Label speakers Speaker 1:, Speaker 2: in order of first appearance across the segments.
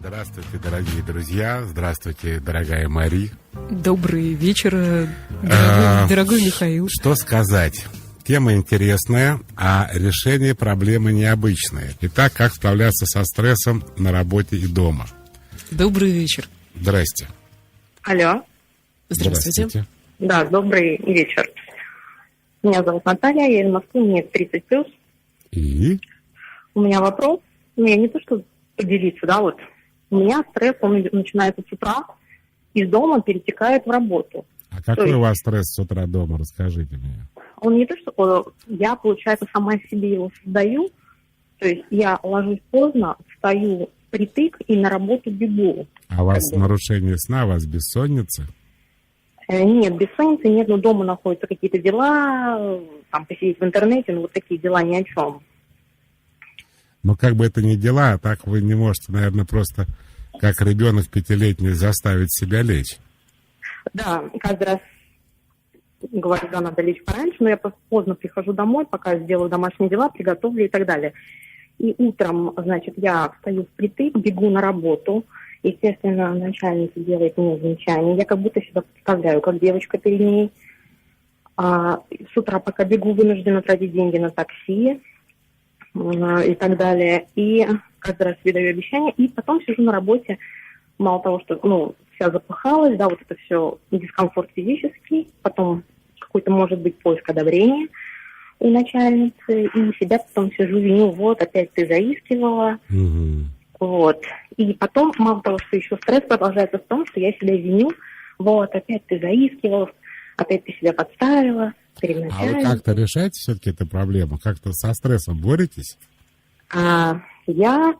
Speaker 1: Здравствуйте, дорогие друзья. Здравствуйте, дорогая Мари.
Speaker 2: Добрый вечер, дорогой Михаил.
Speaker 1: Что сказать? Тема интересная, а решение проблемы необычное. Итак, как справляться со стрессом на работе и дома?
Speaker 2: Добрый вечер.
Speaker 1: Здрасте.
Speaker 3: Алло.
Speaker 2: Здравствуйте.
Speaker 3: Да, добрый вечер. Меня зовут Наталья, я из Москвы, мне 30+.
Speaker 1: И?
Speaker 3: У меня вопрос. Я не то, что поделиться, да, вот. У меня стресс, он начинается с утра, из дома перетекает в работу.
Speaker 1: А какой у вас стресс с утра дома? Расскажите мне.
Speaker 3: Он не то, что я, получается, сама себе его создаю. То есть я ложусь поздно, встаю впритык и на работу бегу.
Speaker 1: А у вас нарушение сна, у вас бессонница?
Speaker 3: Нет, бессонницы нет, но дома находятся какие-то дела, там посидеть в интернете, вот такие дела ни о чем.
Speaker 1: Но как бы это ни дела, а так вы не можете, наверное, просто как ребенок 5-летний заставить себя лечь.
Speaker 3: Да, каждый раз говорю, да, надо лечь пораньше, но я поздно прихожу домой, пока сделаю домашние дела, приготовлю и так далее. И утром, значит, я встаю впритык, бегу на работу. Естественно, начальница делает мне замечания. Я как будто себя представляю, как девочка перед ней. С утра, пока бегу, вынуждена тратить деньги на такси и так далее. И каждый раз себе даю обещания. И потом сижу на работе, мало того, что, вся запыхалась, да, вот это все дискомфорт физический, потом какой-то, может быть, поиск одобрения у начальницы, и себя потом сижу, виню, вот, опять ты заискивала, вот. И потом, мало того, что еще стресс продолжается в том, что я себя виню, вот, опять ты заискивала, опять ты себя подставила перед начальницей.
Speaker 1: А вы как-то решаете все-таки эту проблему? Как-то со стрессом боретесь?
Speaker 3: Я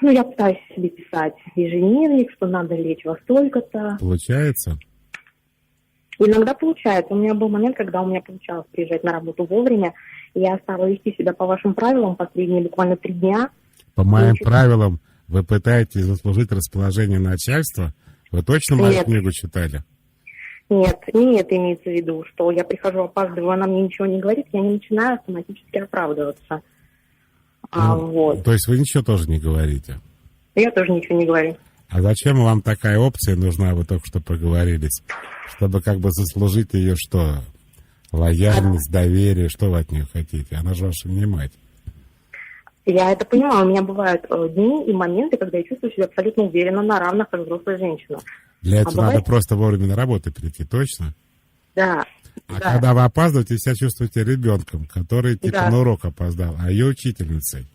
Speaker 3: пытаюсь себе писать ежедневник, что надо лечь во столько-то.
Speaker 1: Получается?
Speaker 3: Иногда получается. У меня был момент, когда у меня получалось приезжать на работу вовремя, и я стала вести себя по вашим правилам последние буквально 3 дня.
Speaker 1: По моим правилам вы пытаетесь заслужить расположение начальства? Вы точно мою книгу читали?
Speaker 3: Нет, не это имеется в виду, что я прихожу, опаздываю, она мне ничего не говорит, я не начинаю автоматически оправдываться. Вот.
Speaker 1: То есть вы ничего тоже не говорите?
Speaker 3: Я тоже ничего не говорю.
Speaker 1: А зачем вам такая опция нужна, вы только что проговорились? Чтобы как бы заслужить ее что? Лояльность, доверие, что вы от нее хотите? Она же ваша не мать.
Speaker 3: Я это понимаю. У меня бывают дни и моменты, когда я чувствую себя абсолютно уверенно на равных, как взрослая женщина.
Speaker 1: Для этого надо просто вовремя на работу прийти, точно?
Speaker 3: Да.
Speaker 1: Когда вы опаздываете, себя чувствуете ребенком, который на урок опоздал, а ее учительницей.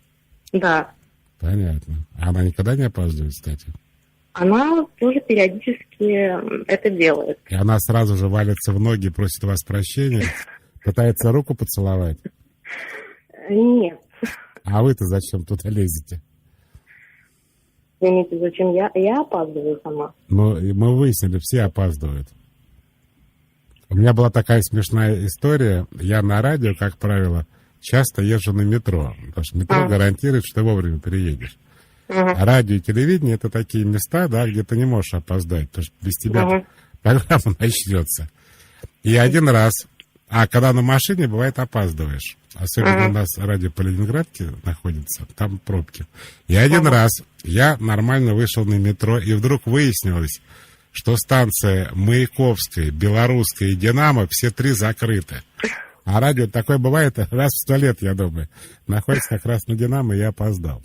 Speaker 3: Да.
Speaker 1: Понятно. А она никогда не опаздывает, кстати?
Speaker 3: Она тоже периодически это делает.
Speaker 1: И она сразу же валится в ноги, просит у вас прощения, пытается руку поцеловать?
Speaker 3: Нет.
Speaker 1: А вы-то зачем туда лезете?
Speaker 3: Извините, зачем я опаздываю сама?
Speaker 1: Мы выяснили, все опаздывают. У меня была такая смешная история. Я на радио, как правило, часто езжу на метро. Потому что метро гарантирует, что ты вовремя приедешь. А радио и телевидение — это такие места, да, где ты не можешь опоздать. Потому что без тебя программа начнется. И один раз... когда на машине, бывает, опаздываешь. Особенно у нас радио по Ленинградке находится, там пробки. И один раз я нормально вышел на метро, и вдруг выяснилось, что станция Маяковская, Белорусская и Динамо все 3 закрыты. А радио такое бывает раз в 100 лет, я думаю. Находится как раз на Динамо, и я опоздал.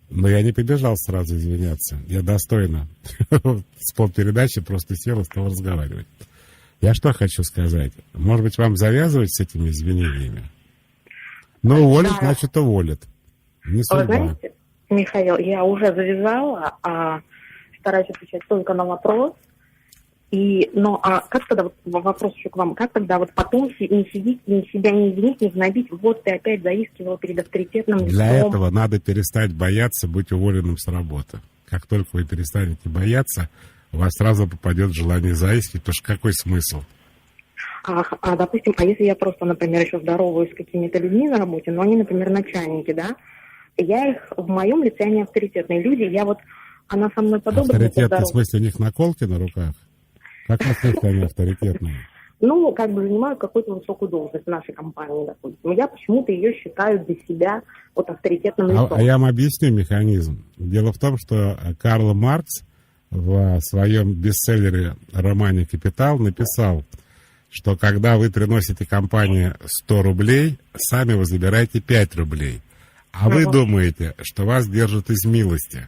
Speaker 1: Но я не побежал сразу извиняться. Я достойно с полпередачи просто сел и стал разговаривать. Я что хочу сказать? Может быть, вам завязывать с этими извинениями? Уволят, значит, уволят. Не судьба.
Speaker 3: Вы знаете, Михаил, я уже завязала, стараюсь отвечать только на вопрос. Как тогда, вопрос еще к вам, как тогда потом не сидеть, себя не извинить, не гнобить, вот ты опять заискивал перед авторитетным лицом?
Speaker 1: Для этого надо перестать бояться быть уволенным с работы. Как только вы перестанете бояться, у вас сразу попадет желание заискивать, потому что какой смысл?
Speaker 3: Допустим, если я просто, например, еще здороваюсь с какими-то людьми на работе, но они, например, начальники, да, я их, в моем лице они авторитетные люди, она со мной по-доброму
Speaker 1: Авторитетные, в смысле, у них наколки на руках? Как в смысле они авторитетные?
Speaker 3: ну, как бы занимают какую-то высокую должность в нашей компании, допустим. Я почему-то ее считаю для себя вот авторитетным лицом.
Speaker 1: А я вам объясню механизм. Дело в том, что Карл Маркс в своем бестселлере романе «Капитал» написал, что когда вы приносите компании 100 рублей, сами вы забираете 5 рублей. А вы думаете, что вас держат из милости,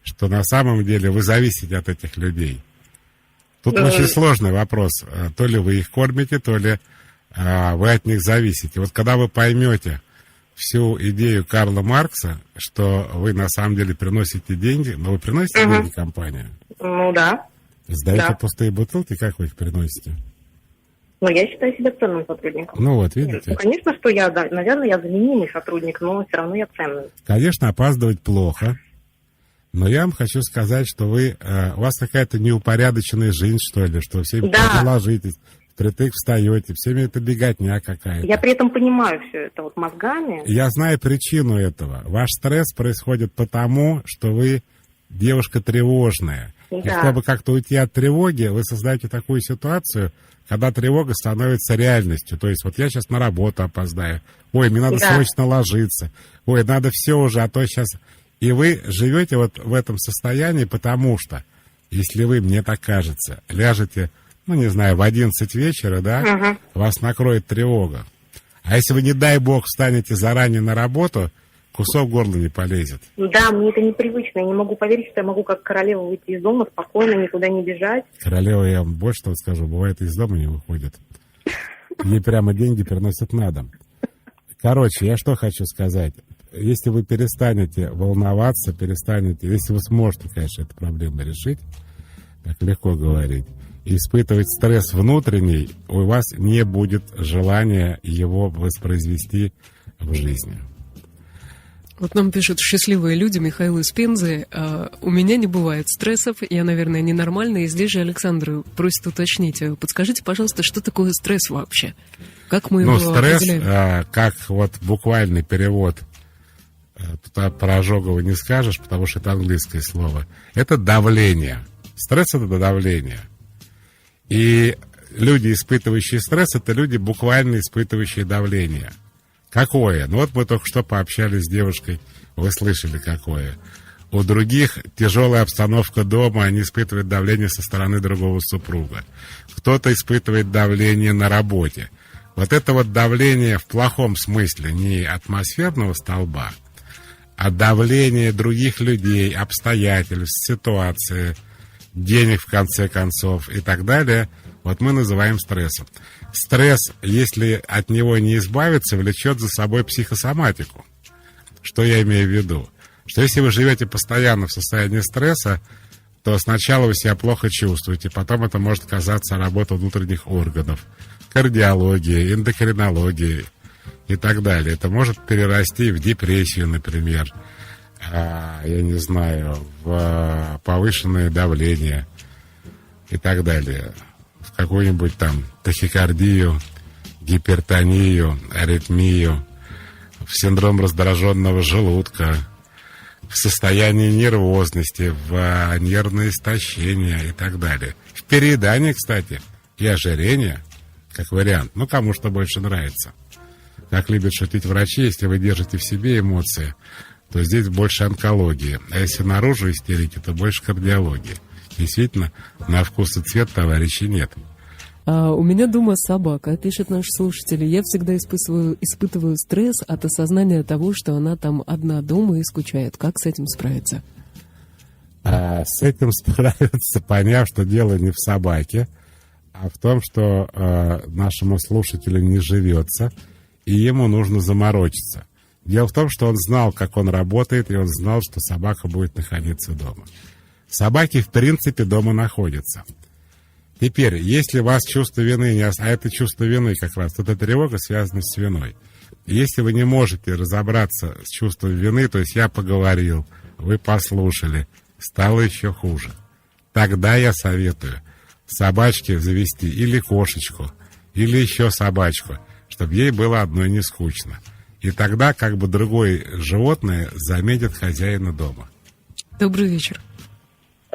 Speaker 1: что на самом деле вы зависите от этих людей. Тут очень сложный вопрос. То ли вы их кормите, то ли вы от них зависите. Вот когда вы поймете всю идею Карла Маркса, что вы на самом деле приносите деньги, но вы приносите деньги компании?
Speaker 3: Ну да.
Speaker 1: Сдаете пустые бутылки, как вы их приносите?
Speaker 3: Ну, я считаю себя ценным сотрудником.
Speaker 1: Ну вот, видите.
Speaker 3: Ну, конечно, что я, да, наверное, я заменимый сотрудник, но все равно я ценный.
Speaker 1: Конечно, опаздывать плохо. Но я вам хочу сказать, что у вас какая-то неупорядоченная жизнь, что ли, что все время ложитесь, впритык встаете, все время это беготня какая-то.
Speaker 3: Я при этом понимаю все это вот мозгами.
Speaker 1: Я знаю причину этого. Ваш стресс происходит потому, что вы девушка тревожная. Да. И чтобы как-то уйти от тревоги, вы создаете такую ситуацию, когда тревога становится реальностью. То есть вот я сейчас на работу опоздаю, ой, мне надо срочно ложиться, ой, надо все уже, а то сейчас... И вы живете вот в этом состоянии, потому что, если вы, мне так кажется, ляжете, ну, не знаю, в 11 вечера, да, вас накроет тревога. А если вы, не дай бог, встанете заранее на работу, кусок горла не полезет.
Speaker 3: Да, мне это непривычно. Я не могу поверить, что я могу как королева выйти из дома, спокойно, никуда не бежать.
Speaker 1: Королева, я вам больше того скажу, бывает, из дома не выходит. Ей прямо деньги приносят на дом. Короче, я что хочу сказать. Если вы перестанете волноваться, если вы сможете, конечно, эту проблему решить, так легко говорить, испытывать стресс внутренний, у вас не будет желания его воспроизвести в жизни.
Speaker 2: Вот нам пишут счастливые люди, Михаил из Пензы. У меня не бывает стрессов, я, наверное, ненормальная. И здесь же Александр просит уточнить. Подскажите, пожалуйста, что такое стресс вообще? Как мы его определяем?
Speaker 1: Стресс, как вот буквальный перевод, тут про ожогово не скажешь, потому что это английское слово. Это давление. Стресс — это давление. И люди, испытывающие стресс, это люди, буквально испытывающие давление. Какое? Ну вот мы только что пообщались с девушкой, вы слышали, какое. У других тяжелая обстановка дома, они испытывают давление со стороны другого супруга. Кто-то испытывает давление на работе. Вот это вот давление в плохом смысле, не атмосферного столба, а давление других людей, обстоятельств, ситуации, денег, в конце концов, и так далее, вот мы называем стрессом. Стресс, если от него не избавиться, влечет за собой психосоматику. Что я имею в виду? Что если вы живете постоянно в состоянии стресса, то сначала вы себя плохо чувствуете, потом это может казаться работой внутренних органов, кардиологии, эндокринологии и так далее. Это может перерасти в депрессию, например, я не знаю, в повышенное давление и так далее, в какую-нибудь там тахикардию, гипертонию, аритмию, в синдром раздраженного желудка, в состояние нервозности, в нервное истощение и так далее. В переедание, кстати, и ожирение, как вариант. Ну, кому что больше нравится. Как любят шутить врачи, если вы держите в себе эмоции, то здесь больше онкологии. А если наружу истерики, то больше кардиологии. Действительно, на вкус и цвет товарищей нет.
Speaker 2: У меня дома собака, пишет наш слушатель. Я всегда испытываю стресс от осознания того, что она там одна дома и скучает. Как с этим справиться?
Speaker 1: С этим справиться, поняв, что дело не в собаке, а в том, что нашему слушателю не живется, и ему нужно заморочиться. Дело в том, что он знал, как он работает, и он знал, что собака будет находиться дома. Собаки, в принципе, дома находятся. Теперь, если у вас чувство вины, а это чувство вины как раз, эта тревога связана с виной. Если вы не можете разобраться с чувством вины, то есть я поговорил, вы послушали, стало еще хуже, тогда я советую собачке завести или кошечку, или еще собачку, чтобы ей было одной не скучно. И тогда как бы другое животное заметит хозяина дома.
Speaker 2: Добрый вечер.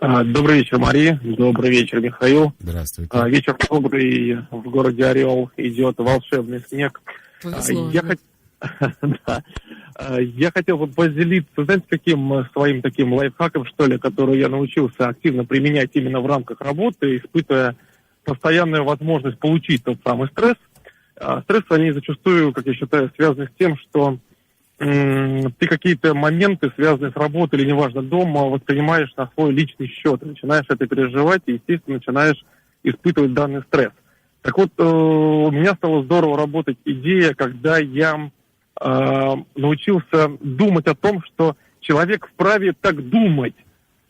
Speaker 4: Добрый вечер, Мария. Добрый вечер, Михаил.
Speaker 1: Здравствуйте.
Speaker 4: Вечер добрый. В городе Орел идет волшебный снег.
Speaker 2: Повезло.
Speaker 4: Да. Я хотел бы поделиться, знаете, каким своим таким лайфхаком, что ли, который я научился активно применять именно в рамках работы, испытывая постоянную возможность получить тот самый стресс. Стрессы, они зачастую, как я считаю, связаны с тем, что ты какие-то моменты, связанные с работой или, неважно, дома, воспринимаешь на свой личный счет, начинаешь это переживать и, естественно, начинаешь испытывать данный стресс. Так вот, у меня стало здорово работать идея, когда я научился думать о том, что человек вправе так думать.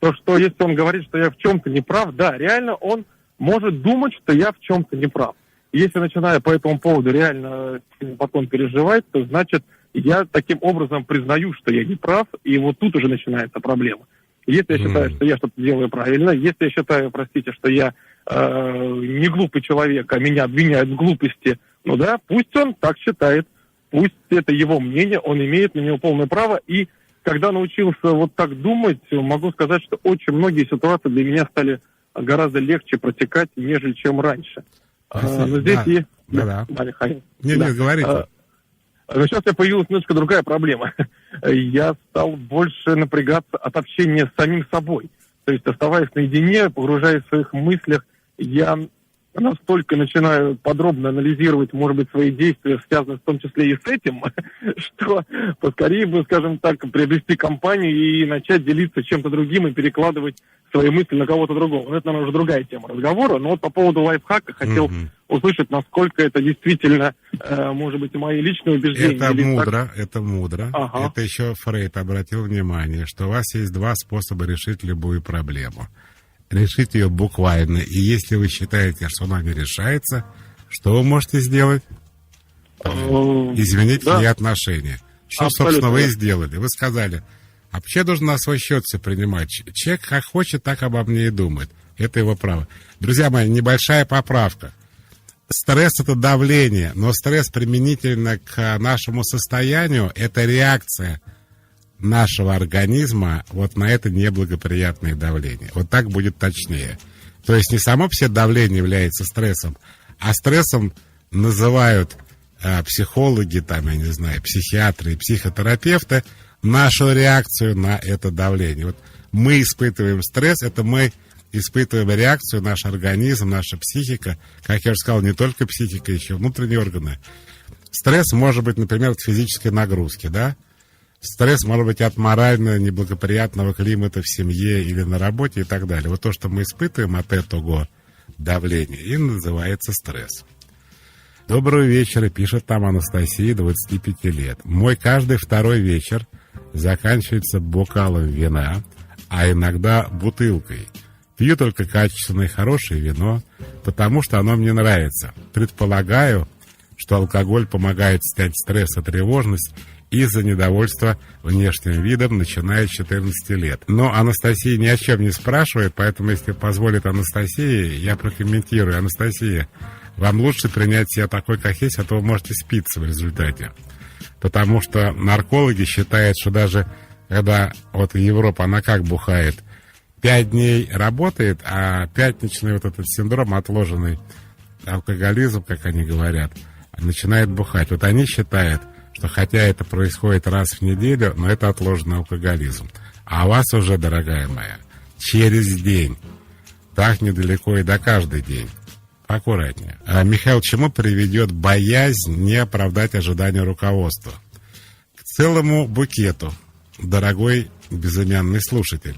Speaker 4: То, что если он говорит, что я в чем-то не прав, да, реально он может думать, что я в чем-то не прав. И если начинаю по этому поводу реально потом переживать, то значит, я таким образом признаю, что я не прав, и вот тут уже начинается проблема. Если я считаю, что я что-то делаю правильно, если я считаю, простите, что я не глупый человек, а меня обвиняют в глупости, ну да, пусть он так считает, пусть это его мнение, он имеет на него полное право. И когда научился вот так думать, могу сказать, что очень многие ситуации для меня стали гораздо легче протекать, нежели чем раньше. Но здесь
Speaker 1: да.
Speaker 4: есть...
Speaker 1: Да.
Speaker 4: Да, Михаил.
Speaker 1: Нет, говорите.
Speaker 4: Но сейчас у меня появилась немножко другая проблема. Я стал больше напрягаться от общения с самим собой. То есть, оставаясь наедине, погружаясь в своих мыслях, я настолько начинаю подробно анализировать, может быть, свои действия, связанные в том числе и с этим, что поскорее бы, скажем так, приобрести компанию и начать делиться чем-то другим и перекладывать свои мысли на кого-то другого. Это, наверное, уже другая тема разговора, но вот по поводу лайфхака хотел услышать, насколько это действительно, может быть, мои личные убеждения.
Speaker 1: Это мудро.
Speaker 4: Ага.
Speaker 1: Это еще Фрейд обратил внимание, что у вас есть два способа решить любую проблему. Решить ее буквально. И если вы считаете, что она не решается, что вы можете сделать? Изменить
Speaker 4: да.
Speaker 1: ей отношения. Что,
Speaker 4: Абсолютно,
Speaker 1: собственно, вы и
Speaker 4: да.
Speaker 1: сделали? Вы сказали, а вообще должен на свой счет все принимать. Человек как хочет, так обо мне и думает. Это его право. Друзья мои, небольшая поправка. Стресс — это давление, но стресс применительно к нашему состоянию — это реакция нашего организма вот на это неблагоприятное давление. Вот так будет точнее. То есть не само по себе давление является стрессом, а стрессом называют психологи, там, я не знаю, психиатры и психотерапевты нашу реакцию на это давление. Вот мы испытываем стресс, это мы испытываем реакцию, наш организм, наша психика, как я уже сказал, не только психика, еще внутренние органы. Стресс может быть, например, от физической нагрузки, да? Стресс может быть от морально неблагоприятного климата в семье или на работе и так далее. Вот то, что мы испытываем от этого давления, и называется стресс. Доброго вечера, пишет там Анастасия, 25 лет. Мой каждый второй вечер заканчивается бокалом вина, а иногда бутылкой. Пью только качественное хорошее вино, потому что оно мне нравится. Предполагаю, что алкоголь помогает снять стресс и тревожность из-за недовольства внешним видом, начиная с 14 лет. Но Анастасия ни о чем не спрашивает, поэтому, если позволит Анастасия, я прокомментирую. Анастасия, вам лучше принять себя такой, как есть, а то вы можете спиться в результате. Потому что наркологи считают, что даже когда вот Европа, она как бухает, 5 дней работает, а пятничный вот этот синдром, отложенный алкоголизм, как они говорят, начинает бухать. Вот они считают, что хотя это происходит раз в неделю, но это отложенный алкоголизм. А у вас уже, дорогая моя, через день. Так недалеко и до каждый день. Аккуратнее. Михаил, чему приведет боязнь не оправдать ожидания руководства? К целому букету, дорогой безымянный слушатель.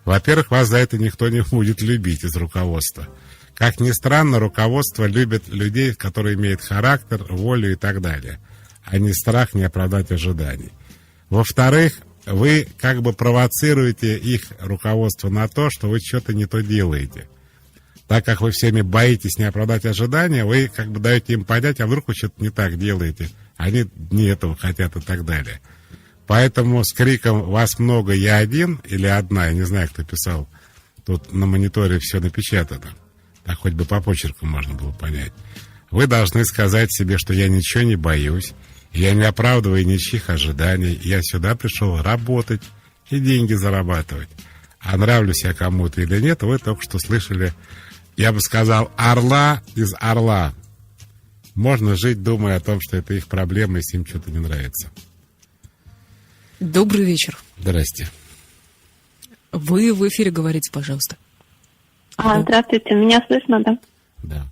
Speaker 1: Во-первых, вас за это никто не будет любить из руководства. Как ни странно, руководство любит людей, которые имеют характер, волю и так далее, а не страх не оправдать ожиданий. Во-вторых, вы как бы провоцируете их руководство на то, что вы что-то не то делаете. Так как вы всеми боитесь не оправдать ожидания, вы как бы даете им понять, а вдруг вы что-то не так делаете. Они не этого хотят и так далее. Поэтому с криком «Вас много, я один» или «Одна», я не знаю, кто писал, тут на мониторе все напечатано. Так хоть бы по почерку можно было понять. Вы должны сказать себе, что я ничего не боюсь, я не оправдываю ничьих ожиданий, я сюда пришел работать и деньги зарабатывать. а нравлюсь я кому-то или нет, вы только что слышали, я бы сказал, орла из орла. Можно жить, думая о том, что это их проблема, если им что-то не нравится.
Speaker 2: Добрый вечер.
Speaker 1: Здрасте.
Speaker 2: Вы в эфире говорите, пожалуйста.
Speaker 5: Здравствуйте, меня слышно, да?
Speaker 1: Да.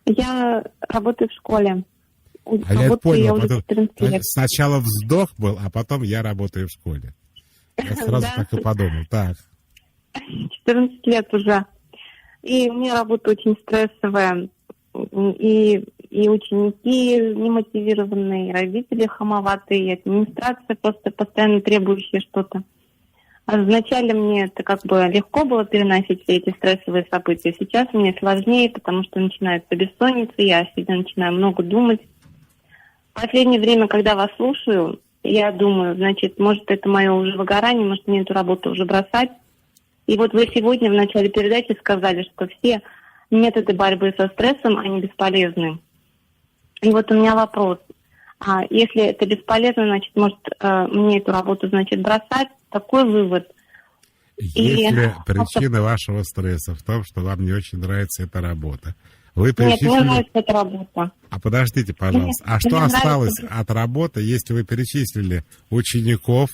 Speaker 5: Я работаю в школе.
Speaker 1: А я это понял.
Speaker 5: уже 14 лет.
Speaker 1: Сначала вздох был, а потом я работаю в школе. Я сразу
Speaker 5: Да.
Speaker 1: так и подумал. Так.
Speaker 5: 14 лет уже. И у меня работа очень стрессовая. И ученики немотивированные, и родители хамоватые, и администрация просто постоянно требующая что-то. А вначале мне это как бы легко было переносить все эти стрессовые события. Сейчас мне сложнее, потому что начинается бессонница, я всегда начинаю много думать. В последнее время, когда вас слушаю, я думаю, значит, может, это мое уже выгорание, может, мне эту работу уже бросать. И вот вы сегодня в начале передачи сказали, что все методы борьбы со стрессом, они бесполезны. И вот у меня вопрос. Если это бесполезно, значит, может, мне эту работу, значит, бросать? Такой вывод.
Speaker 1: Если причина вашего стресса в том, что вам не очень нравится эта работа, вы
Speaker 5: Нет,
Speaker 1: перечислили...
Speaker 5: мне нравится эта работа.
Speaker 1: А подождите, пожалуйста. А что
Speaker 5: мне
Speaker 1: осталось
Speaker 5: нравится.
Speaker 1: от работы, если вы перечислили учеников?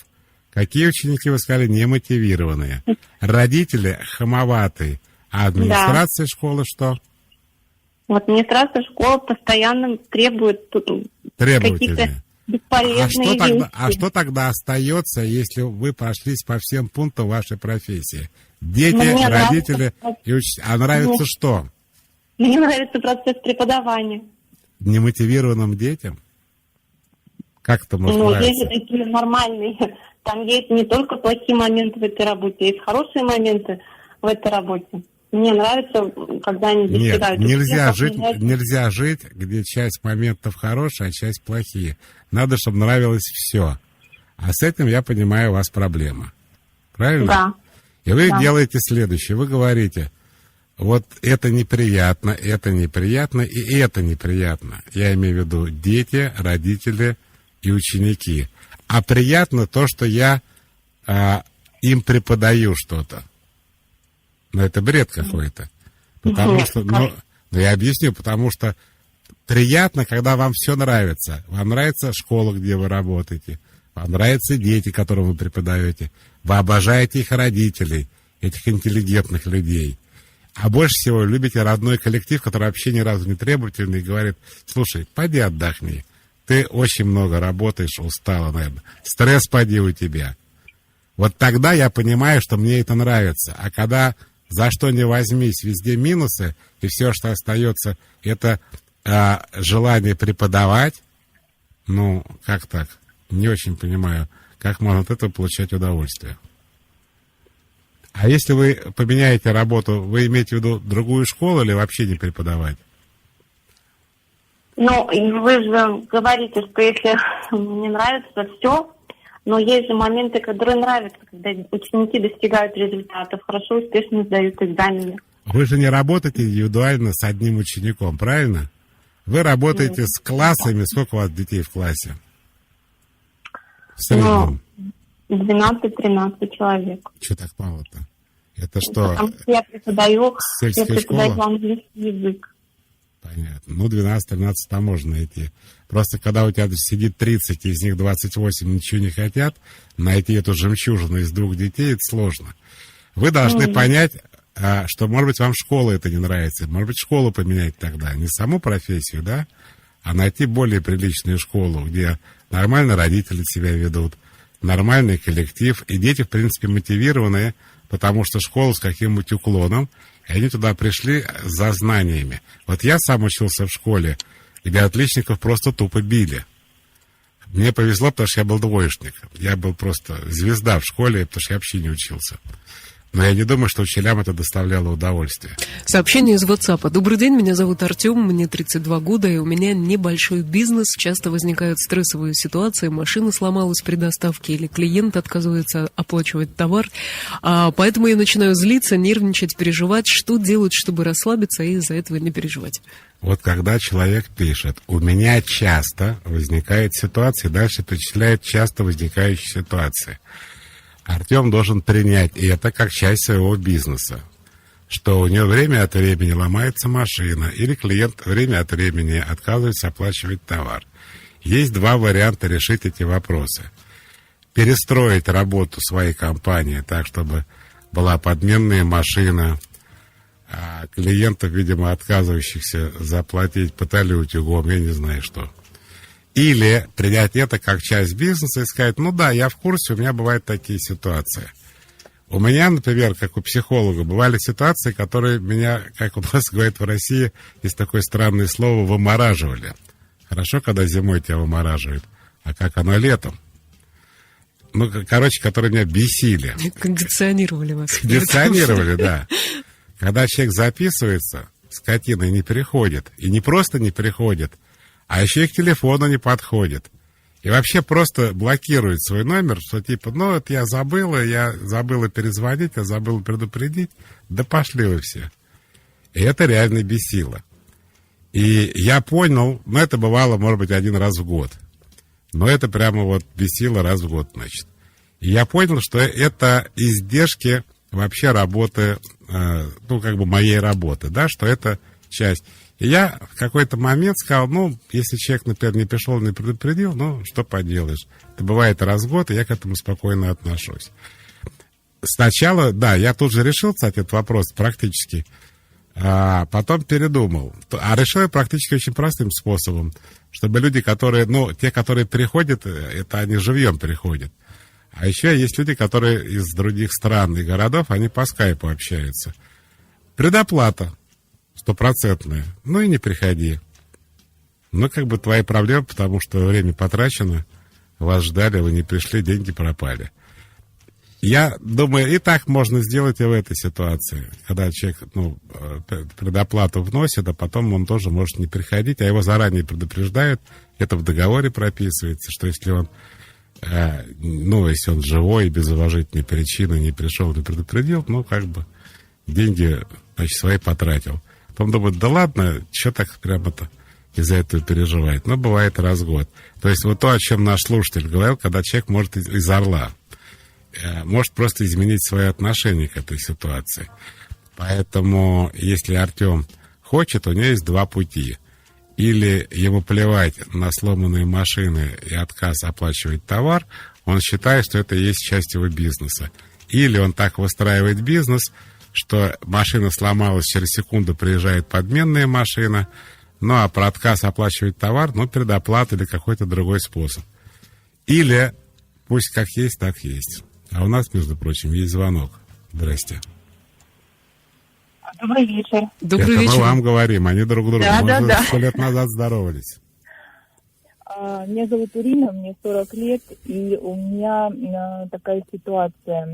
Speaker 1: Какие ученики, вы сказали, немотивированные? Родители хамоватые. А администрация школы что?
Speaker 5: Вот администрация школы постоянно требует каких-то
Speaker 1: Требовательные.
Speaker 5: бесполезные вещи.
Speaker 1: А что тогда остается, если вы прошлись по всем пунктам вашей профессии? Дети,
Speaker 5: Мне
Speaker 1: родители
Speaker 5: нравится.
Speaker 1: и учителя. А нравится что?
Speaker 5: Мне нравится процесс преподавания.
Speaker 1: Немотивированным детям? Как это может
Speaker 5: Есть
Speaker 1: нравиться?
Speaker 5: же такие нормальные. Там есть не только плохие моменты в этой работе, есть хорошие моменты в этой работе. Мне нравится, когда они
Speaker 1: Нет,
Speaker 5: достигают
Speaker 1: нельзя
Speaker 5: успеха.
Speaker 1: нельзя жить, где часть моментов хорошие, а часть плохие. Надо, чтобы нравилось все. А с этим, я понимаю, у вас проблема. Правильно?
Speaker 5: Да.
Speaker 1: И вы
Speaker 5: Да.
Speaker 1: делаете следующее. Вы говорите, вот это неприятно, и это неприятно. Я имею в виду дети, родители и ученики. А приятно то, что я им преподаю что-то. Но это бред какой-то. Потому
Speaker 5: Нет,
Speaker 1: что, я объясню, потому что приятно, когда вам все нравится. Вам нравится школа, где вы работаете. Вам нравятся дети, которым вы преподаете. Вы обожаете их родителей, этих интеллигентных людей. А больше всего любите родной коллектив, который вообще ни разу не требовательный, и говорит: слушай, пойди отдохни. Ты очень много работаешь, устала, наверное. Стресс поди у тебя. Вот тогда я понимаю, что мне это нравится. А когда за что не возьмись, везде минусы, и все, что остается, это желание преподавать, как так? Не очень понимаю, как можно от этого получать удовольствие. А если вы поменяете работу, вы имеете в виду другую школу или вообще не преподавать?
Speaker 5: Вы же говорите, что если мне нравится все, но есть же моменты, которые нравятся, когда ученики достигают результатов, хорошо, успешно сдают экзамены.
Speaker 1: Вы же не работаете индивидуально с одним учеником, правильно? Вы работаете с классами. Сколько у вас детей в классе? В среднем?
Speaker 5: 12-13 человек.
Speaker 1: Что так мало-то? Это что,
Speaker 5: Потому что я преподаю
Speaker 1: сельская школа?
Speaker 5: английский язык.
Speaker 1: Понятно. 12-13 там можно найти. Просто когда у тебя сидит 30, из них 28 ничего не хотят, найти эту жемчужину из 2 детей, это сложно. Вы должны понять, что, может быть, вам школа это не нравится. Может быть, школу поменять тогда. Не саму профессию, да, а найти более приличную школу, где нормально родители себя ведут, нормальный коллектив, и дети, в принципе, мотивированные, потому что школа с каким-нибудь уклоном, и они туда пришли за знаниями. Вот я сам учился в школе, где отличников просто тупо били. Мне повезло, потому что я был двоечник. Я был просто звезда в школе, потому что я вообще не учился. Но я не думаю, что учителям это доставляло удовольствие.
Speaker 2: Сообщение из WhatsApp. Добрый день, меня зовут Артем, мне 32 года, и у меня небольшой бизнес. Часто возникают стрессовые ситуации, машина сломалась при доставке или клиент отказывается оплачивать товар. Поэтому я начинаю злиться, нервничать, переживать. Что делать, чтобы расслабиться и из-за этого не переживать?
Speaker 1: Вот когда человек пишет: у меня часто возникает ситуация, дальше перечисляет часто возникающие ситуации. Артем должен принять это как часть своего бизнеса, что у него время от времени ломается машина, или клиент время от времени отказывается оплачивать товар. Есть два варианта решить эти вопросы. Перестроить работу своей компании так, чтобы была подменная машина, а клиентов, видимо, отказывающихся заплатить, пытали утюгом, я не знаю что. Или принять это как часть бизнеса и сказать, ну да, я в курсе, у меня бывают такие ситуации. У меня, например, как у психолога, бывали ситуации, которые меня, как у нас говорят в России, есть такое странное слово, вымораживали. Хорошо, когда зимой тебя вымораживают, а как оно летом? Ну, короче, которые меня бесили.
Speaker 2: Кондиционировали вас.
Speaker 1: Кондиционировали, да. Когда человек записывается, скотина не приходит. И не просто не приходит, а еще и к телефону не подходит. И вообще просто блокирует свой номер, что типа, ну, это я забыла перезвонить, я забыла предупредить. Да пошли вы все. И это реально бесило. И я понял, ну, это бывало, может быть, один раз в год. Но это прямо вот бесило раз в год, значит. И я понял, что это издержки вообще работы, ну, как бы моей работы, да, что это часть. И я в какой-то момент сказал, ну, если человек, например, не пришел, не предупредил, ну, что поделаешь. Это бывает раз в год, и я к этому спокойно отношусь. Сначала, да, я тут же решил, кстати, этот вопрос практически, а потом передумал. А решил я практически очень простым способом, чтобы люди, которые, ну, те, которые приходят, это они живьем приходят. А еще есть люди, которые из других стран и городов, они по скайпу общаются. Предоплата 100%. Ну и не приходи. Ну, как бы твои проблемы, потому что время потрачено, вас ждали, вы не пришли, деньги пропали. Я думаю, и так можно сделать и в этой ситуации, когда человек, ну, предоплату вносит, а потом он тоже может не приходить, а его заранее предупреждают, это в договоре прописывается, что если он, ну, если он живой, без уважительной причины не пришел, не предупредил, ну, как бы деньги, значит, свои потратил. Потом думают, да ладно, что так прямо-то из-за этого переживает? Ну, бывает раз в год. То есть вот то, о чем наш слушатель говорил, когда человек может из орла, может просто изменить свои отношения к этой ситуации. Поэтому, если Артем хочет, у него есть два пути. Или ему плевать на сломанные машины и отказ оплачивать товар, он считает, что это и есть часть его бизнеса. Или он так выстраивает бизнес, что машина сломалась, через секунду приезжает подменная машина, ну а про отказ оплачивать товар, ну, предоплата или какой-то другой способ. Или пусть как есть, так есть. А у нас, между прочим, есть звонок. Здрасте.
Speaker 5: Добрый вечер.
Speaker 2: Добрый
Speaker 1: Это
Speaker 2: вечер.
Speaker 1: мы вам говорим, они друг другу.
Speaker 5: Да,
Speaker 1: Мы
Speaker 5: да,
Speaker 1: уже
Speaker 5: да.
Speaker 1: 100 лет назад здоровались.
Speaker 5: Меня зовут Ирина, мне 40 лет, и у меня такая ситуация.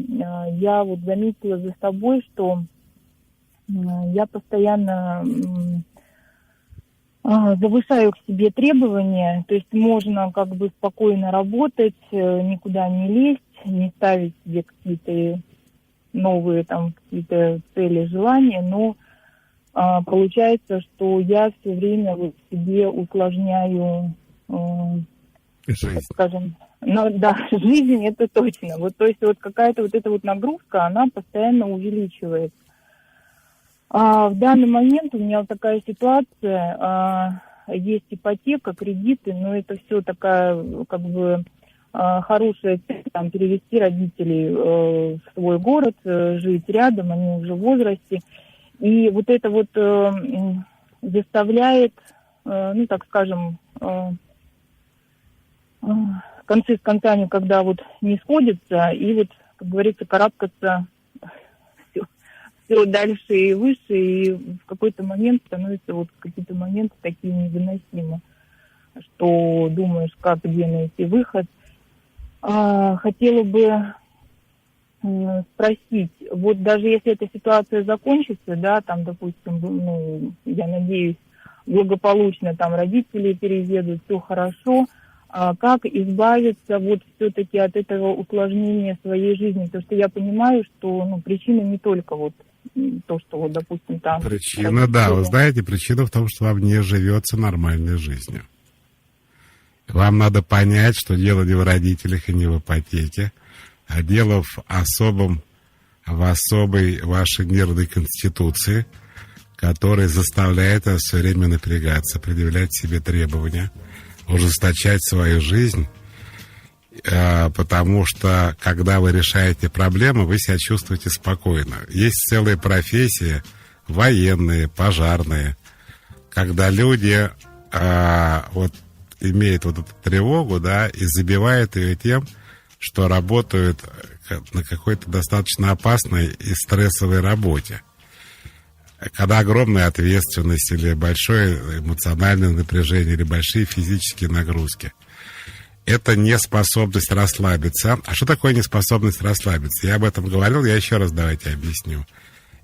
Speaker 5: Я вот заметила за собой, что я постоянно завышаю к себе требования, то есть можно как бы спокойно работать, никуда не лезть, не ставить себе какие-то новые там какие-то цели, желания, но получается, что я все время вот себе усложняю,
Speaker 1: Жизнь.
Speaker 5: скажем, ну да, жизнь это точно. Вот, то есть вот какая-то вот эта вот нагрузка, она постоянно увеличивается. В данный момент у меня вот такая ситуация, есть ипотека, кредиты, но это все такая как бы хорошая цель, там, перевести родителей в свой город, жить рядом, они уже в возрасте. И вот это вот заставляет, ну так скажем, концы с концами, когда вот не сходятся, и вот, как говорится, карабкаться все дальше и выше, и в какой-то момент становятся вот какие-то моменты такие невыносимы, что думаешь, как, где найти выход. Хотела бы спросить, вот даже если эта ситуация закончится, да, там, допустим, ну, я надеюсь, благополучно там родители переедут, все хорошо, как избавиться вот все-таки от этого усложнения своей жизни? Потому что я понимаю, что, ну, причина не только вот то, что вот, допустим, там...
Speaker 1: Причина, да, вы знаете, причина в том, что вам не живется нормальной жизнью. Вам надо понять, что дело не в родителях и не в ипотеке. а дело в особой вашей нервной конституции, которая заставляет вас все время напрягаться, предъявлять себе требования, ужесточать свою жизнь, потому что, когда вы решаете проблемы, вы себя чувствуете спокойно. Есть целые профессии, военные, пожарные, когда люди вот имеют вот эту тревогу, да, и забивают ее тем, что работают на какой-то достаточно опасной и стрессовой работе. Когда огромная ответственность или большое эмоциональное напряжение, или большие физические нагрузки. Это неспособность расслабиться. А что такое неспособность расслабиться? Я об этом говорил, я еще раз давайте объясню.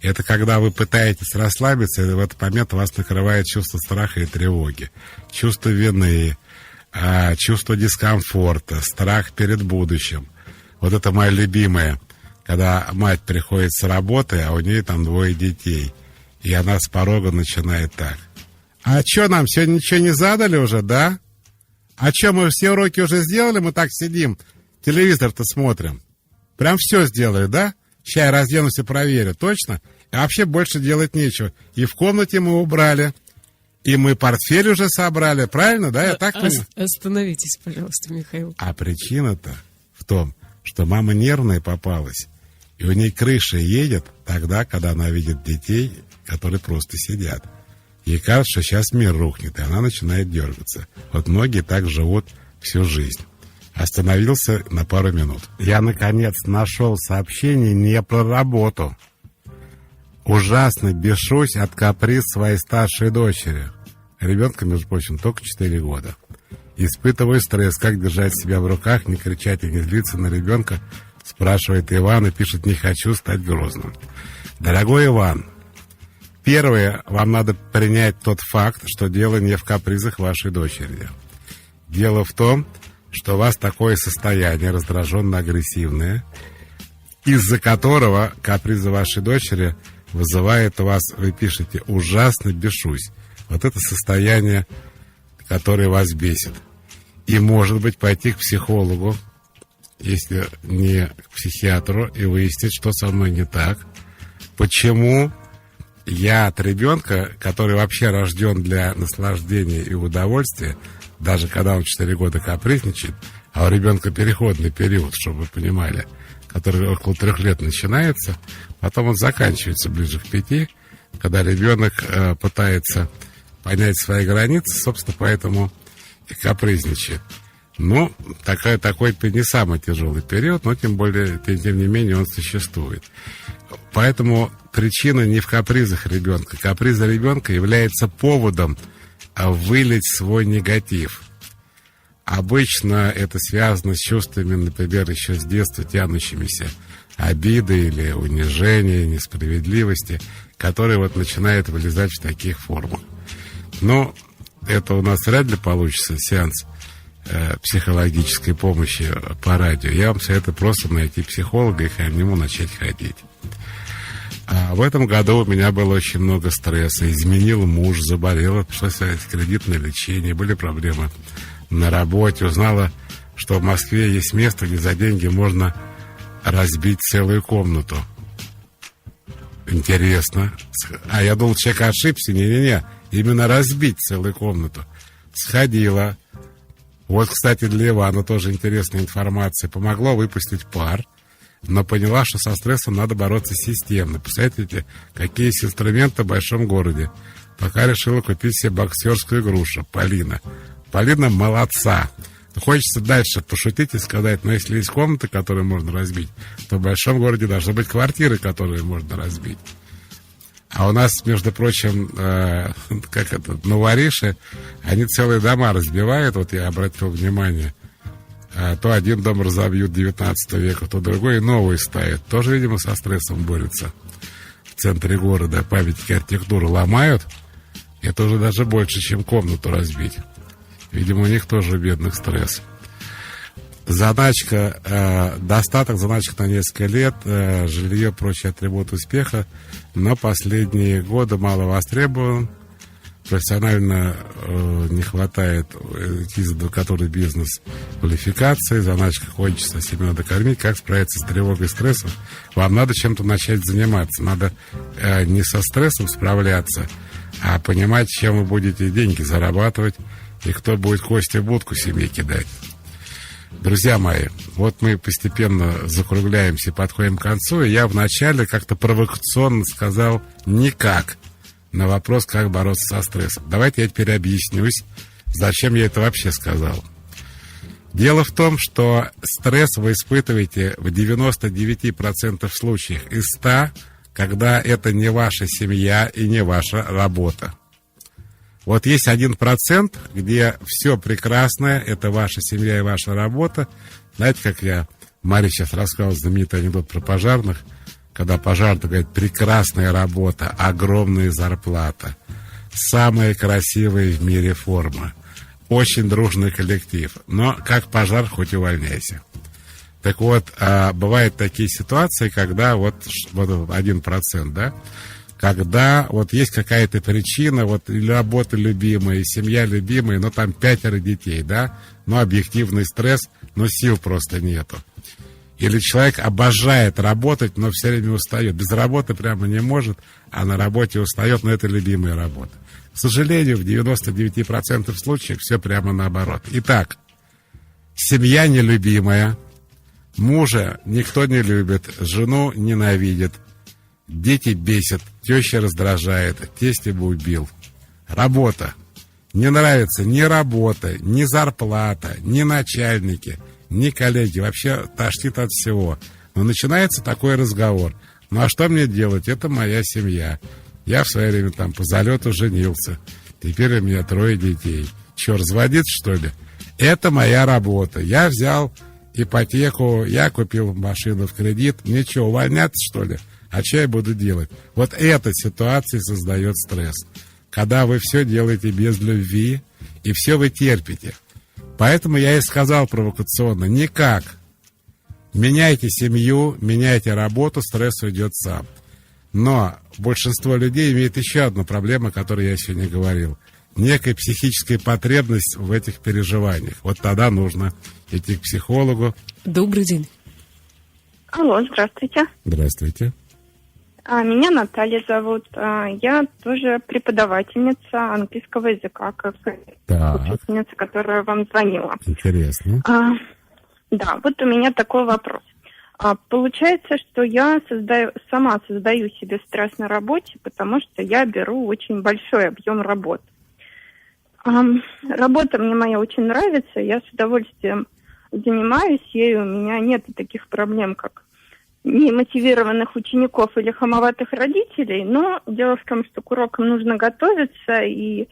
Speaker 1: Это когда вы пытаетесь расслабиться, и в этот момент вас накрывает чувство страха и тревоги, чувство вины, чувство дискомфорта, страх перед будущим. Вот это мое любимое, когда мать приходит с работы, а у нее там 2 детей, и она с порога начинает так. А что, нам сегодня ничего не задали уже, да? А что, мы все уроки уже сделали, мы так сидим, телевизор-то смотрим. Прям все сделали, да? Сейчас я разденусь и проверю, точно? И вообще больше делать нечего. И в комнате мы убрали, и мы портфель уже собрали, правильно, да? Я так понимаю?
Speaker 2: Остановитесь, пожалуйста, Михаил.
Speaker 1: А причина-то в том, что мама нервная попалась, и у ней крыша едет тогда, когда она видит детей, которые просто сидят. Ей кажется, что сейчас мир рухнет, и она начинает дергаться. Вот многие так живут всю жизнь. Остановился на пару минут. Я, наконец, нашел сообщение не про работу. Ужасно бешусь от каприз своей старшей дочери. Ребенка, между прочим, только 4 года. Испытываю стресс, как держать себя в руках, не кричать и не злиться на ребенка, спрашивает Иван и пишет: не хочу стать грозным. Дорогой Иван, первое, вам надо принять тот факт, что дело не в капризах вашей дочери. Дело в том, что у вас такое состояние раздраженно-агрессивное, из-за которого капризы вашей дочери вызывает у вас, вы пишете, ужасно бешусь. Вот это состояние, которое вас бесит. И, может быть, пойти к психологу, если не к психиатру, и выяснить, что со мной не так. Почему я от ребенка, который вообще рожден для наслаждения и удовольствия, даже когда он 4 года капризничает, а у ребенка переходный период, чтобы вы понимали, который около 3 лет начинается, потом он заканчивается ближе к 5, когда ребенок пытается понять свои границы, собственно, поэтому и капризничает. Ну, такой не самый тяжелый период, но тем не менее он существует. Поэтому причина не в капризах ребенка. Каприза ребенка является поводом вылить свой негатив. Обычно это связано с чувствами, например, еще с детства тянущимися обиды или унижения, несправедливости, которые вот начинают вылезать в таких формах. Но это у нас вряд ли получится, сеанс психологической помощи по радио. Я вам советую просто найти психолога и к нему начать ходить. А в этом году у меня было очень много стресса. Изменил муж, заболела, пришлось кредитное лечение, были проблемы на работе. Узнала, что в Москве есть место, где за деньги можно разбить целую комнату. Интересно. А я думал, человек ошибся. Не-не-не. Именно разбить целую комнату. Сходила. Вот, кстати, для Ивана тоже интересная информация. Помогло выпустить пар, но поняла, что со стрессом надо бороться системно. Представляете, какие есть инструменты в большом городе. Пока решила купить себе боксерскую грушу. Полина. Полина молодца. Хочется дальше пошутить и сказать, но если есть комнаты, которые можно разбить, то в большом городе должны быть квартиры, которые можно разбить. А у нас, между прочим, новориши, они целые дома разбивают. Вот я обратил внимание. То один дом разобьют 19 века, то другой, и новый ставят. Тоже, видимо, со стрессом борются. В центре города памятники архитектуры ломают. Это уже даже больше, чем комнату разбить. Видимо, у них тоже бедных стресс. Заначка, достаток, заначек на несколько лет, жилье, прочие атрибуты успеха, но последние годы мало востребован. профессионально не хватает который бизнес квалификации, заначка хочется, семью надо кормить, как справиться с тревогой, стрессом, вам надо чем-то начать заниматься. Надо не со стрессом справляться, а понимать, чем вы будете деньги зарабатывать и кто будет кости в будку себе кидать. Друзья мои, вот мы постепенно закругляемся и подходим к концу, и я вначале как-то провокационно сказал «никак» на вопрос, как бороться со стрессом. Давайте я теперь объяснюсь, зачем я это вообще сказал. Дело в том, что стресс вы испытываете в 99% случаев из 100, когда это не ваша семья и не ваша работа. Вот есть 1%, где все прекрасное, это ваша семья и ваша работа. Знаете, как я Маре сейчас рассказывал знаменитый анекдот про пожарных, когда пожарный говорит: прекрасная работа, огромная зарплата, самая красивая в мире форма, очень дружный коллектив, но как пожар, хоть увольняйся. Так вот, бывают такие ситуации, когда вот 1%, да, когда вот есть какая-то причина, вот или работа любимая, и семья любимая, но там 5 детей, да, но объективный стресс, но сил просто нету. Или человек обожает работать, но все время устает. Без работы прямо не может, а на работе устает, но это любимая работа. К сожалению, в 99% случаев все прямо наоборот. Итак, семья нелюбимая, мужа никто не любит, жену ненавидит, дети бесят, теща раздражает, тесть его убил. Работа. Не нравится ни работа, ни зарплата, ни начальники, ни коллеги. Вообще тошнит от всего. Но начинается такой разговор. Ну а что мне делать? Это моя семья. Я в свое время там по залету женился. Теперь у меня 3 детей. Че, разводиться, что ли? Это моя работа. Я взял ипотеку, я купил машину в кредит. Мне что, увольняться, что ли? А что я буду делать? Вот эта ситуация создает стресс. Когда вы все делаете без любви, и все вы терпите. Поэтому я и сказал провокационно: никак. Меняйте семью, меняйте работу, стресс уйдет сам. Но большинство людей имеет еще одну проблему, о которой я сегодня говорил. Некая психическая потребность в этих переживаниях. Вот тогда нужно идти к психологу.
Speaker 2: Добрый день.
Speaker 5: Алло, здравствуйте.
Speaker 1: Здравствуйте.
Speaker 5: Меня Наталья зовут. Я тоже преподавательница английского языка, как учительница, которая вам звонила.
Speaker 1: Интересно.
Speaker 5: Да, вот у меня такой вопрос. Получается, что я сама создаю себе стресс на работе, потому что я беру очень большой объем работы. Работа мне моя очень нравится, я с удовольствием занимаюсь ею, у меня нет таких проблем, как немотивированных учеников или хамоватых родителей, но дело в том, что к урокам нужно готовиться, и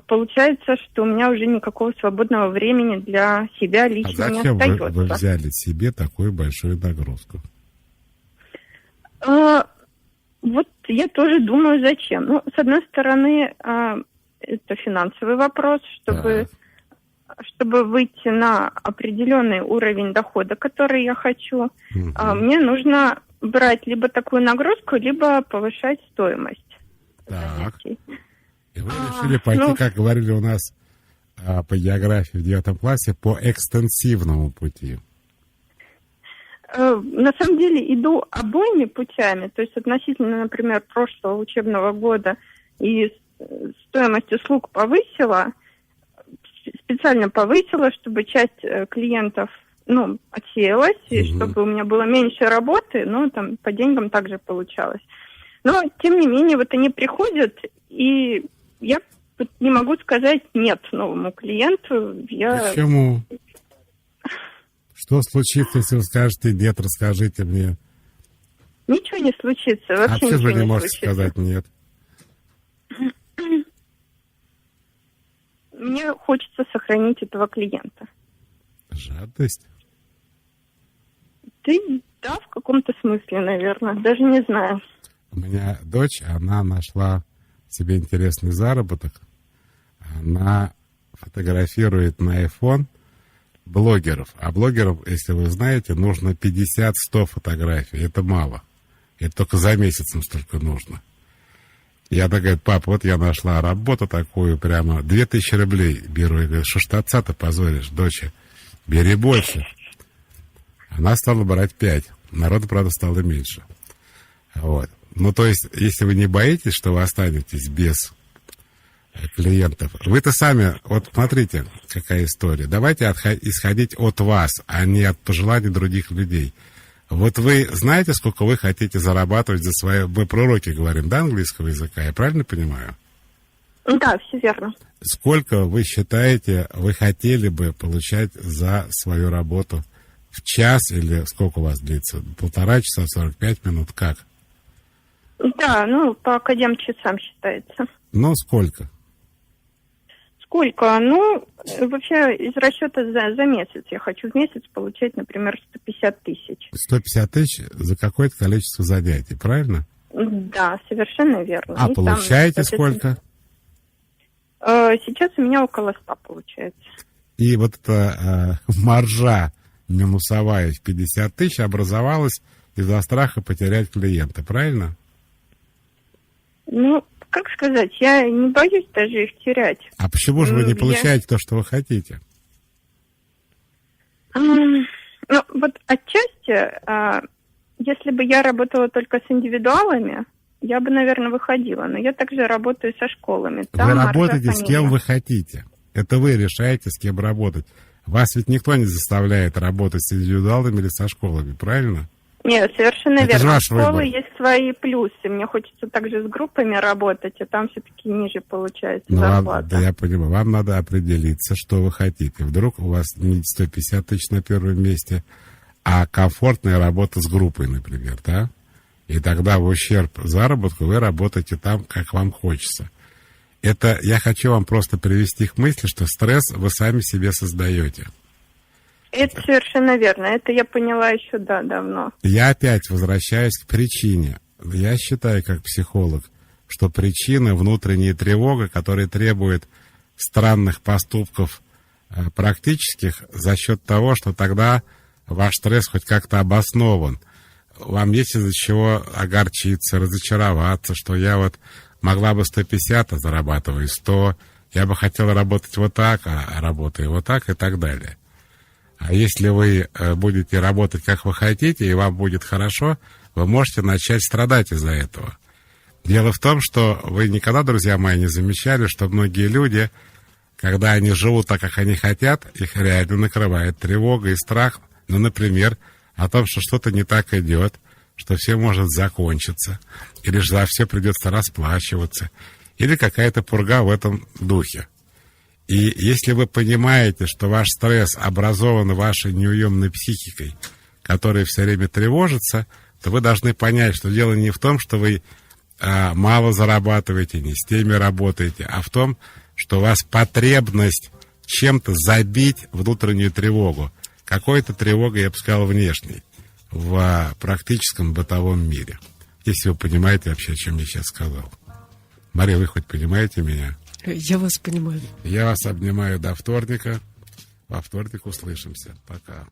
Speaker 5: получается, что у меня уже никакого свободного времени для себя лично не остается.
Speaker 1: А зачем вы взяли себе такую большую нагрузку?
Speaker 5: Вот я тоже думаю, зачем. Ну, с одной стороны, это финансовый вопрос, чтобы выйти на определенный уровень дохода, который я хочу, мне нужно брать либо такую нагрузку, либо повышать стоимость занятий.
Speaker 1: И вы решили пойти, как говорили у нас по географии в 9 классе, по экстенсивному пути.
Speaker 5: На самом деле иду обоими путями, то есть относительно, например, прошлого учебного года и стоимость услуг повысила, специально повысила, чтобы часть клиентов, отсеялась, и чтобы у меня было меньше работы, но там по деньгам также получалось. Но, тем не менее, вот они приходят, и я не могу сказать нет новому клиенту.
Speaker 1: Почему? Что случится, если вы скажете нет, расскажите мне?
Speaker 5: Ничего не случится, вообще ничего
Speaker 1: вы не
Speaker 5: не
Speaker 1: можете
Speaker 5: случится.
Speaker 1: сказать нет?
Speaker 5: Мне хочется сохранить этого клиента.
Speaker 1: Жадность?
Speaker 5: Да, в каком-то смысле, наверное. Даже не знаю.
Speaker 1: У меня дочь, она нашла себе интересный заработок. Она фотографирует на iPhone блогеров. А блогеров, если вы знаете, нужно 50-100 фотографий. Это мало. Это только за месяц им столько нужно. И она говорит: пап, вот я нашла работу такую, прямо 2000 рублей беру. Я говорю: что ж ты отца-то позоришь, доча? Бери больше. Она стала брать 5. Народу, правда, стало меньше. Вот. Ну, то есть, если вы не боитесь, что вы останетесь без клиентов, вы-то сами, вот смотрите, какая история. Давайте исходить от вас, а не от пожеланий других людей. Вот вы знаете, сколько вы хотите зарабатывать за свои... Мы про уроки говорим, да, английского языка, я правильно понимаю?
Speaker 5: Да, все верно.
Speaker 1: Сколько вы считаете, вы хотели бы получать за свою работу в час или сколько у вас длится? 1,5 часа, 45 минут, как?
Speaker 5: Да, ну, по академ-часам считается.
Speaker 1: Ну, сколько?
Speaker 5: Сколько? Ну, вообще, из расчета за месяц. Я хочу в месяц получать, например, 150 тысяч.
Speaker 1: 150 тысяч за какое-то количество занятий, правильно?
Speaker 5: Да, совершенно верно.
Speaker 1: А
Speaker 5: и
Speaker 1: получаете
Speaker 5: там,
Speaker 1: сколько?
Speaker 5: Сейчас у меня около 100 получается.
Speaker 1: И вот эта маржа минусовая в 50 тысяч образовалась из-за страха потерять клиента, правильно?
Speaker 5: Ну, как сказать, я не боюсь даже их терять.
Speaker 1: А почему же вы не получаете то, что вы хотите?
Speaker 5: Ну, вот отчасти, если бы я работала только с индивидуалами, я бы, наверное, выходила. Но я также работаю со школами.
Speaker 1: Вы работаете с кем вы хотите. Это вы решаете, с кем работать. Вас ведь никто не заставляет работать с индивидуалами или со школами, правильно?
Speaker 5: Нет, совершенно
Speaker 1: Это
Speaker 5: верно.
Speaker 1: ваш
Speaker 5: У школы
Speaker 1: выбор.
Speaker 5: есть свои плюсы. Мне хочется также с группами работать, а там все-таки ниже получается
Speaker 1: Ну,
Speaker 5: зарплата.
Speaker 1: да, я понимаю. Вам надо определиться, что вы хотите. Вдруг у вас не 150 тысяч на первом месте, а комфортная работа с группой, например, да? И тогда в ущерб заработку вы работаете там, как вам хочется. Это я хочу вам просто привести к мысли, что стресс вы сами себе создаете.
Speaker 5: Это совершенно верно. Это я поняла еще, да, давно.
Speaker 1: Я опять возвращаюсь к причине. Я считаю, как психолог, что причина — внутренняя тревога, которая требует странных поступков практических за счет того, что тогда ваш стресс хоть как-то обоснован. Вам есть из-за чего огорчиться, разочароваться, что я вот могла бы 150, а зарабатываю 100, я бы хотела работать вот так, а работаю вот так и так далее. А если вы будете работать, как вы хотите, и вам будет хорошо, вы можете начать страдать из-за этого. Дело в том, что вы никогда, друзья мои, не замечали, что многие люди, когда они живут так, как они хотят, их реально накрывает тревога и страх, ну, например, о том, что что-то не так идет, что все может закончиться, или же за все придется расплачиваться, или какая-то пурга в этом духе. И если вы понимаете, что ваш стресс образован вашей неуемной психикой, которая все время тревожится, то вы должны понять, что дело не в том, что вы мало зарабатываете, не с теми работаете, а в том, что у вас потребность чем-то забить внутреннюю тревогу. Какой-то тревогой, я бы сказал, внешней, в практическом бытовом мире. Если вы понимаете вообще, о чем я сейчас сказал. Мария, вы хоть понимаете меня?
Speaker 2: Я вас понимаю.
Speaker 1: Я вас обнимаю до вторника. Во вторник услышимся. Пока.